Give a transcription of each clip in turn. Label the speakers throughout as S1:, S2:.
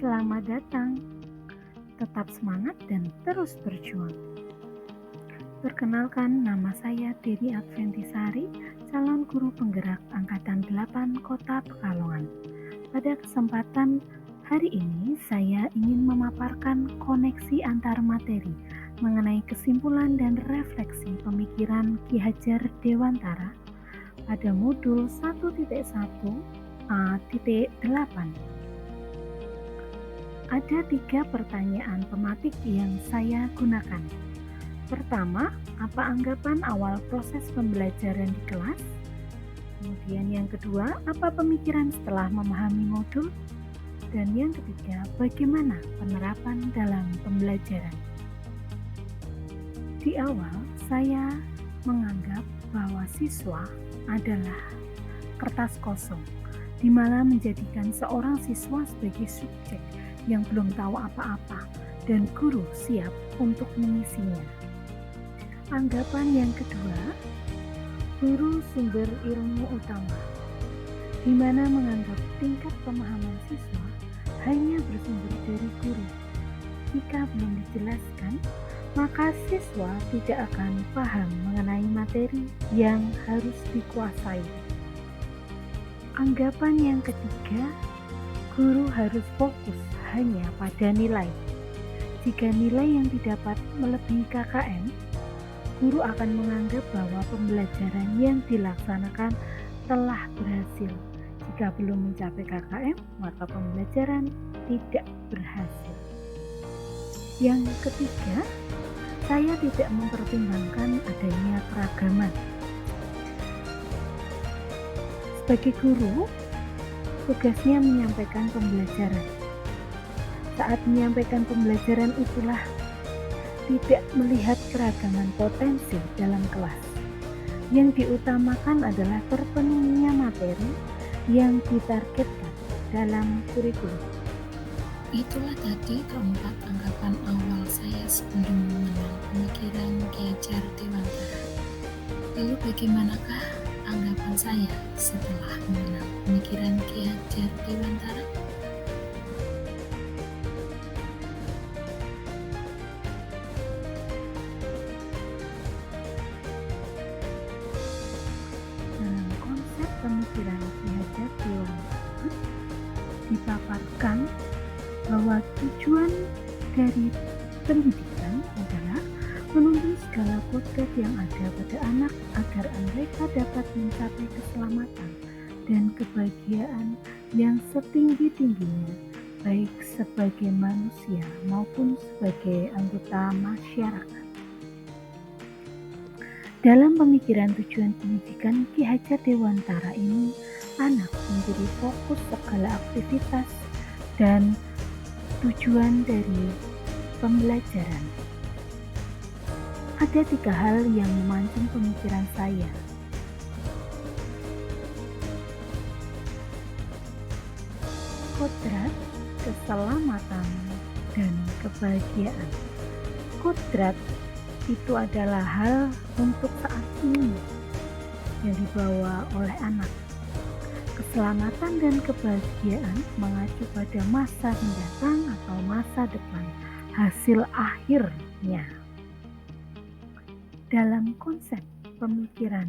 S1: Selamat datang, tetap semangat dan terus berjuang. Perkenalkan, nama saya Dewi Adventisari, calon guru penggerak Angkatan 8 Kota Pekalongan. Pada kesempatan hari ini, saya ingin memaparkan koneksi antar materi mengenai kesimpulan dan refleksi pemikiran Ki Hajar Dewantara pada modul 1.1a.8. Ada 3 pertanyaan pematik yang saya gunakan. Pertama, apa anggapan awal proses pembelajaran di kelas? Kemudian yang kedua, apa pemikiran setelah memahami modul? Dan yang ketiga, bagaimana penerapan dalam pembelajaran? Di awal, saya menganggap bahwa siswa adalah kertas kosong, di mana menjadikan seorang siswa sebagai subjek yang belum tahu apa-apa dan guru siap untuk mengisinya. Anggapan yang kedua, guru sumber ilmu utama, di mana menganggap tingkat pemahaman siswa hanya bersumber dari guru. Jika belum dijelaskan, maka siswa tidak akan paham mengenai materi yang harus dikuasai. Anggapan yang ketiga, guru harus fokus hanya pada nilai. Jika nilai yang didapat melebihi KKM, guru akan menganggap bahwa pembelajaran yang dilaksanakan telah berhasil. Jika belum mencapai KKM, maka pembelajaran tidak berhasil. Yang ketiga, saya tidak mempertimbangkan adanya keragaman. Sebagai guru, tugasnya menyampaikan pembelajaran. Saat menyampaikan pembelajaran itulah tidak melihat keragaman potensi dalam kelas. Yang diutamakan adalah terpenuhinya materi yang ditargetkan dalam kurikulum.
S2: Itulah tadi keempat anggapan awal saya sebelum mengenal pemikiran Ki Hajar Dewantara. Lalu bagaimanakah anggapan saya setelah mengenal pemikiran Ki Hajar Dewantara?
S1: Dalam konsep pemikiran Ki Hajar Dewantara dipaparkan bahwa tujuan dari pendidikan adalah menuntun segala kodrat yang ada pada anak agar mereka dapat mencapai keselamatan dan kebahagiaan yang setinggi-tingginya, baik sebagai manusia maupun sebagai anggota masyarakat. Dalam pemikiran tujuan pendidikan Ki Hajar Dewantara ini, anak menjadi fokus segala aktivitas dan tujuan dari pembelajaran. Ada 3 hal yang memancing pemikiran saya. Kodrat, keselamatan, dan kebahagiaan. Kodrat itu adalah hal untuk saat ini yang dibawa oleh anak. Keselamatan dan kebahagiaan mengacu pada masa mendatang atau masa depan, hasil akhirnya. Dalam konsep pemikiran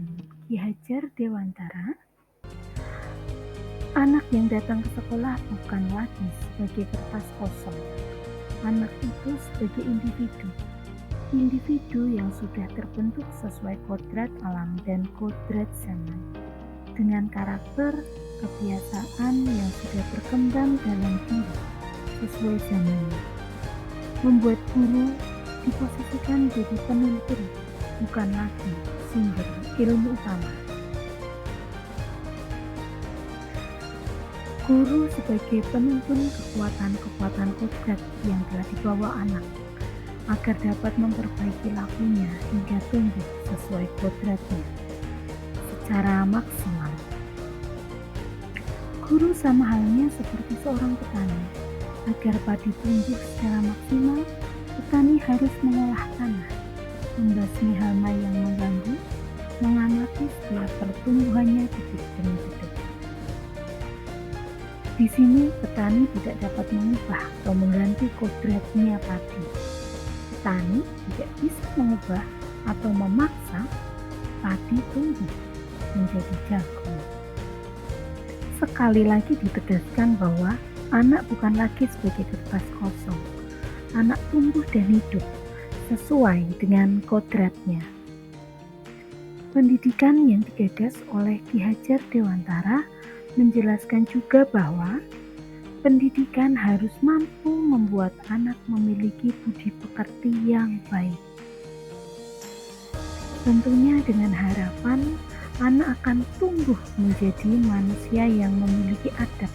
S1: Ki Hajar Dewantara, anak yang datang ke sekolah bukan lagi sebagai kertas kosong. Anak itu sebagai individu yang sudah terbentuk sesuai kodrat alam dan kodrat zaman, dengan karakter, kebiasaan yang sudah berkembang dalam diri sesuai zamannya. Membuat guru diposisikan jadi penuntun, bukan lagi sumber ilmu utama. Guru sebagai penuntun kekuatan-kekuatan kodrat yang telah dibawa anak, agar dapat memperbaiki lakunya hingga tumbuh sesuai kodratnya secara maksimal. Guru sama halnya seperti seorang petani. Agar padi tumbuh secara maksimal, petani harus mengolah tanah, membasmi hama yang mengganggu, mengamati setiap pertumbuhannya detik demi detik. Di sini petani tidak dapat mengubah atau mengganti kodratnya padi. Petani tidak bisa mengubah atau memaksa padi tumbuh menjadi jagung. Sekali lagi ditegaskan bahwa anak bukan lagi sebagai kertas kosong. Anak tumbuh dan hidup sesuai dengan kodratnya. Pendidikan yang digagas oleh Ki Hajar Dewantara menjelaskan juga bahwa pendidikan harus mampu membuat anak memiliki budi pekerti yang baik. Tentunya dengan harapan anak akan tumbuh menjadi manusia yang memiliki adab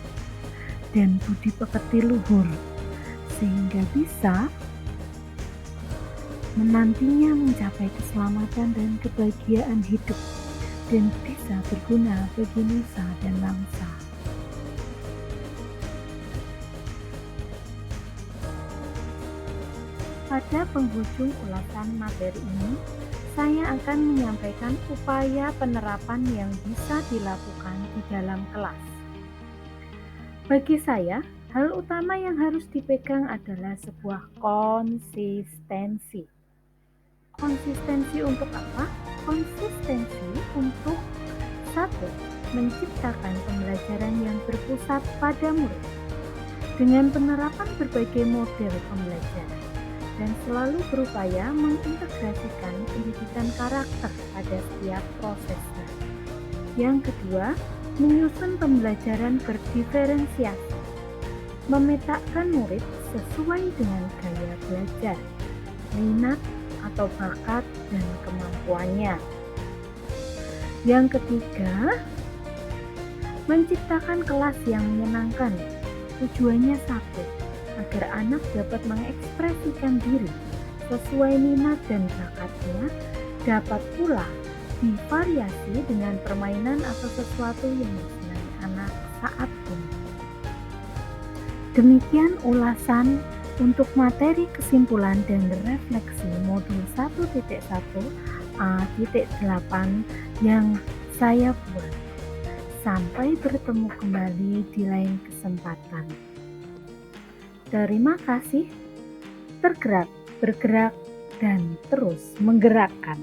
S1: dan budi pekerti luhur, sehingga bisa menantinya mencapai keselamatan dan kebahagiaan hidup dan bisa berguna bagi nusa dan bangsa. Pada penghujung ulasan materi ini, saya akan menyampaikan upaya penerapan yang bisa dilakukan di dalam kelas. Bagi saya, hal utama yang harus dipegang adalah sebuah konsistensi. Konsistensi untuk apa? Konsistensi untuk 1. Menciptakan pembelajaran yang berpusat pada murid dengan penerapan berbagai model pembelajaran dan selalu berupaya mengintegrasikan pendidikan karakter pada setiap prosesnya. Yang kedua, menyusun pembelajaran berdiferensiasi, memetakan murid sesuai dengan gaya belajar, minat atau bakat dan kemampuannya. Yang ketiga, menciptakan kelas yang menyenangkan. Tujuannya satu, agar anak dapat mengekspresikan diri sesuai minat dan bakatnya, dapat pula divariasi dengan permainan atau sesuatu yang disenangi anak saat ini. Demikian ulasan untuk materi kesimpulan dan refleksi modul 1.1 A.8 yang saya buat. Sampai bertemu kembali di lain kesempatan. Terima kasih. Tergerak, bergerak, dan terus menggerakkan.